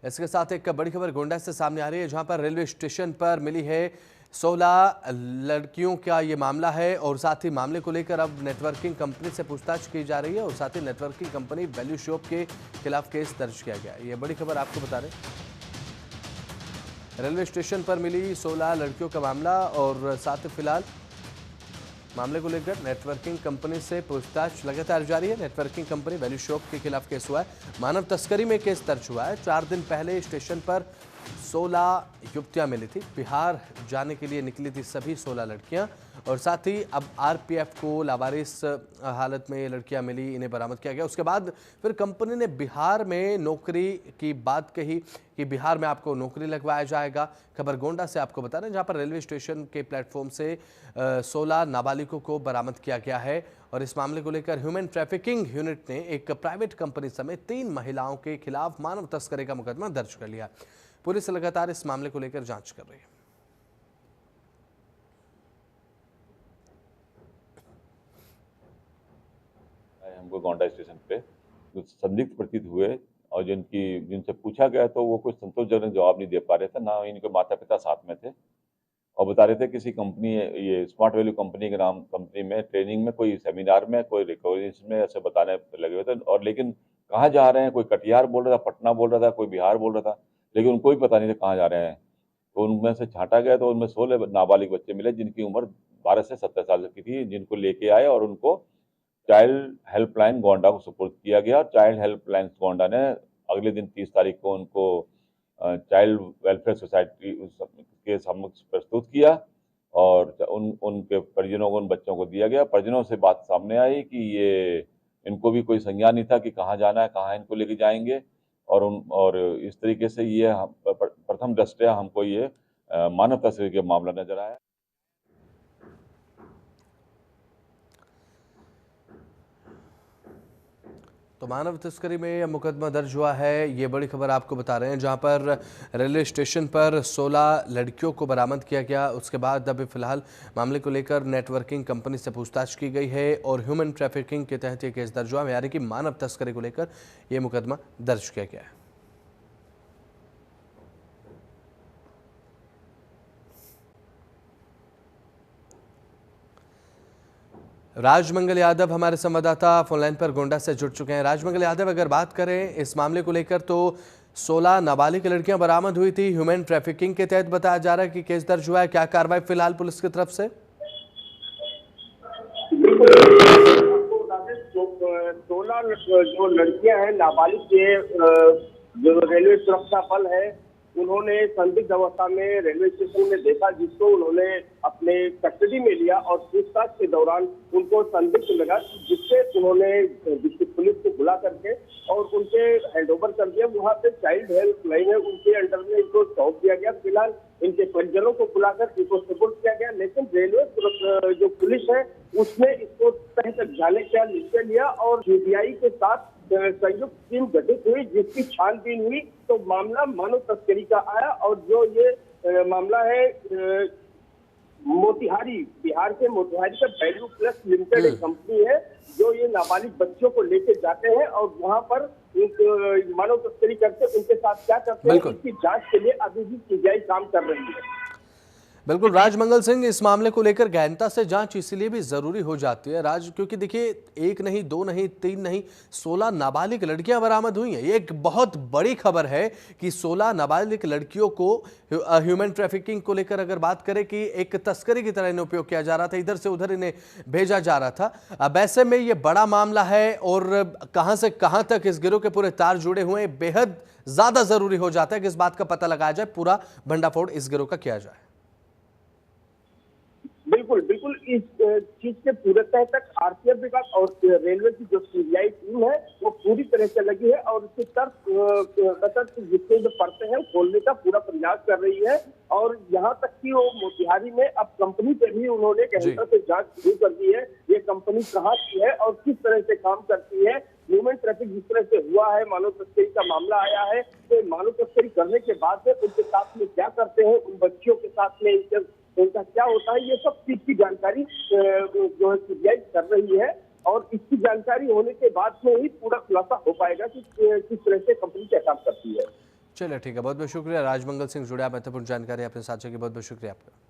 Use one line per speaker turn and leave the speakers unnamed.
इसके साथ एक बड़ी खबर गोंडा से सामने आ रही है, जहां पर रेलवे स्टेशन पर मिली है 16 लड़कियों का ये मामला है और साथ ही मामले को लेकर अब नेटवर्किंग कंपनी से पूछताछ की जा रही है और साथ ही नेटवर्किंग कंपनी वैल्यू शॉप के खिलाफ केस दर्ज किया गया है। ये बड़ी खबर आपको बता रहे हैं। रेलवे स्टेशन पर मिली 16 लड़कियों का मामला और साथ ही फिलहाल मामले को लेकर नेटवर्किंग कंपनी से पूछताछ लगातार जारी है। नेटवर्किंग कंपनी वैल्यू शॉप के खिलाफ केस हुआ है। मानव तस्करी में केस दर्ज हुआ है। 4 दिन पहले स्टेशन पर 16 युवतियां मिली थी। बिहार जाने के लिए निकली थी सभी 16 लड़कियां और साथ ही अब आरपीएफ को लावारिस हालत में ये लड़कियां मिली, इन्हें बरामद किया गया। उसके बाद फिर कंपनी ने बिहार में नौकरी की बात कही कि बिहार में आपको नौकरी लगवाया जाएगा। खबर गोंडा से आपको बता रहे हैं, जहां पर रेलवे स्टेशन के प्लेटफॉर्म से 16 नाबालिगों को बरामद किया गया है और इस मामले को लेकर ह्यूमन ट्रैफिकिंग यूनिट ने एक प्राइवेट कंपनी समेत 3 महिलाओं के खिलाफ मानव तस्करी का मुकदमा दर्ज कर लिया। पुलिस लगातार इस मामले को लेकर जांच कर रही है।
हमको गोंडा स्टेशन पे कुछ संदिग्ध प्रतीत हुए और जिनसे पूछा गया तो वो कुछ संतोषजनक जवाब नहीं दे पा रहे थे। ना इनके माता पिता साथ में थे और बता रहे थे किसी कंपनी, ये स्मार्ट वैल्यू कंपनी के नाम कंपनी में ट्रेनिंग में, कोई सेमिनार में, कोई रिकवरी में ऐसे बताने लगे हुए थे। और लेकिन कहाँ जा रहे हैं, कोई कटिहार बोल रहा था, पटना बोल रहा था, कोई बिहार बोल रहा था, लेकिन उनको भी पता नहीं था कहाँ जा रहे हैं। तो उनमें से छांटा गया तो उनमें 16 नाबालिग बच्चे मिले जिनकी उम्र 12 से 17 साल की थी, जिनको लेके आए और उनको चाइल्ड हेल्पलाइन गोंडा को सुपुर्द किया गया। चाइल्ड हेल्पलाइन गोंडा ने अगले दिन 30 तारीख को उनको चाइल्ड वेलफेयर सोसाइटी के समक्ष प्रस्तुत किया और उनके परिजनों को, उन बच्चों को दिया गया। परिजनों से बात सामने आई कि ये इनको भी कोई संज्ञान नहीं था कि कहाँ जाना है, कहाँ इनको लेके जाएंगे और इस तरीके से ये प्रथम दृष्टया हमको ये मानव तस्करी के मामला नजर आया।
तो मानव तस्करी में यह मुकदमा दर्ज हुआ है। ये बड़ी खबर आपको बता रहे हैं, जहां पर रेलवे स्टेशन पर 16 लड़कियों को बरामद किया गया। उसके बाद अभी फिलहाल मामले को लेकर नेटवर्किंग कंपनी से पूछताछ की गई है और ह्यूमन ट्रैफिकिंग के तहत ये केस दर्ज हुआ, यानी कि मानव तस्करी को लेकर यह मुकदमा दर्ज किया गया है। राजमंगल यादव हमारे संवाददाता फोनलाइन पर गोंडा से जुड़ चुके हैं। राजमंगल यादव, अगर बात करें इस मामले को लेकर तो 16 नाबालिग लड़कियां बरामद हुई थी। ह्यूमन ट्रैफिकिंग के तहत बताया जा रहा है कि केस दर्ज हुआ है। क्या कार्रवाई फिलहाल पुलिस की तरफ से?
16 जो लड़कियां हैं नाबालिग के, जो रेलवे सुरक्षा बल है, उन्होंने संदिग्ध अवस्था में रेलवे स्टेशन में देखा, जिसको उन्होंने अपने कस्टडी में लिया और पूछताछ के दौरान उनको संदिग्ध लगा, जिससे उन्होंने पुलिस को बुला करके और उनके हैंडओवर कर दिया। वहां पे चाइल्ड हेल्प लाइन है, उनके अंडर में इनको सौंप दिया गया। फिलहाल इनके परिजनों को बुलाकर इनको सपोर्ट किया गया, लेकिन रेलवे जो पुलिस है उसने इसको तह तक जाने का निश्चय लिया और सीबीआई के साथ संयुक्त टीम गठित हुई, जिसकी छानबीन हुई तो मामला मानव तस्करी का आया। और जो ये मामला है मोतिहारी, बिहार के मोतिहारी का वैल्यू प्लस लिमिटेड एक कंपनी है, जो ये नाबालिग बच्चों को लेके जाते हैं और वहां पर मानव तस्करी करते, उनके साथ क्या करते हैं, इसकी जांच के लिए अभी भी सीबीआई काम कर रही है।
बिल्कुल राजमंगल सिंह, इस मामले को लेकर गहनता से जांच इसलिए भी जरूरी हो जाती है राज, क्योंकि देखिए 1 नहीं, 2 नहीं, 3 नहीं, 16 नाबालिग लड़कियां बरामद हुई हैं। ये एक बहुत बड़ी खबर है कि 16 नाबालिग लड़कियों को ह्यूमन ट्रैफिकिंग को लेकर अगर बात करें कि एक तस्करी की तरह इन्हें उपयोग किया जा रहा था, इधर से उधर इन्हें भेजा जा रहा था। अब ऐसे में ये बड़ा मामला है और कहां से कहां तक इस गिरोह के पूरे तार जुड़े हुए हैं, बेहद ज्यादा जरूरी हो जाता है कि इस बात का पता लगाया जाए, पूरा भंडाफोड़ इस गिरोह का किया जाए।
बिल्कुल बिल्कुल, इस चीज के पूरे तह तक आरपीएफ विभाग और रेलवे की जो सीबीआई टीम है वो पूरी तरह से लगी है और इसके तर्क जितने जो परतें हैं खोलने का पूरा प्रयास कर रही है। और यहाँ तक कि वो मोतिहारी में अब कंपनी पे भी उन्होंने गहनता से जांच शुरू कर दी है। ये कंपनी कहाँ की है और किस तरह से काम करती है। ह्यूमन ट्रैफिक जिस तरह से हुआ है, मानव तस्करी का मामला आया है, तो मानव तस्करी करने के बाद में उनके साथ में क्या करते हैं, उन बच्चियों के साथ में उनका क्या होता है, ये सब चीज की जानकारी जो है सीबीआई कर रही है। और इसकी जानकारी होने के बाद में ही पूरा खुलासा हो पाएगा कि किस तरह से कंपनी क्या काम करती है।
चलिए ठीक है, बहुत बहुत शुक्रिया। राजमंगल सिंह जुड़े, आप महत्वपूर्ण जानकारी आपने साझा की, बहुत बहुत शुक्रिया आपका।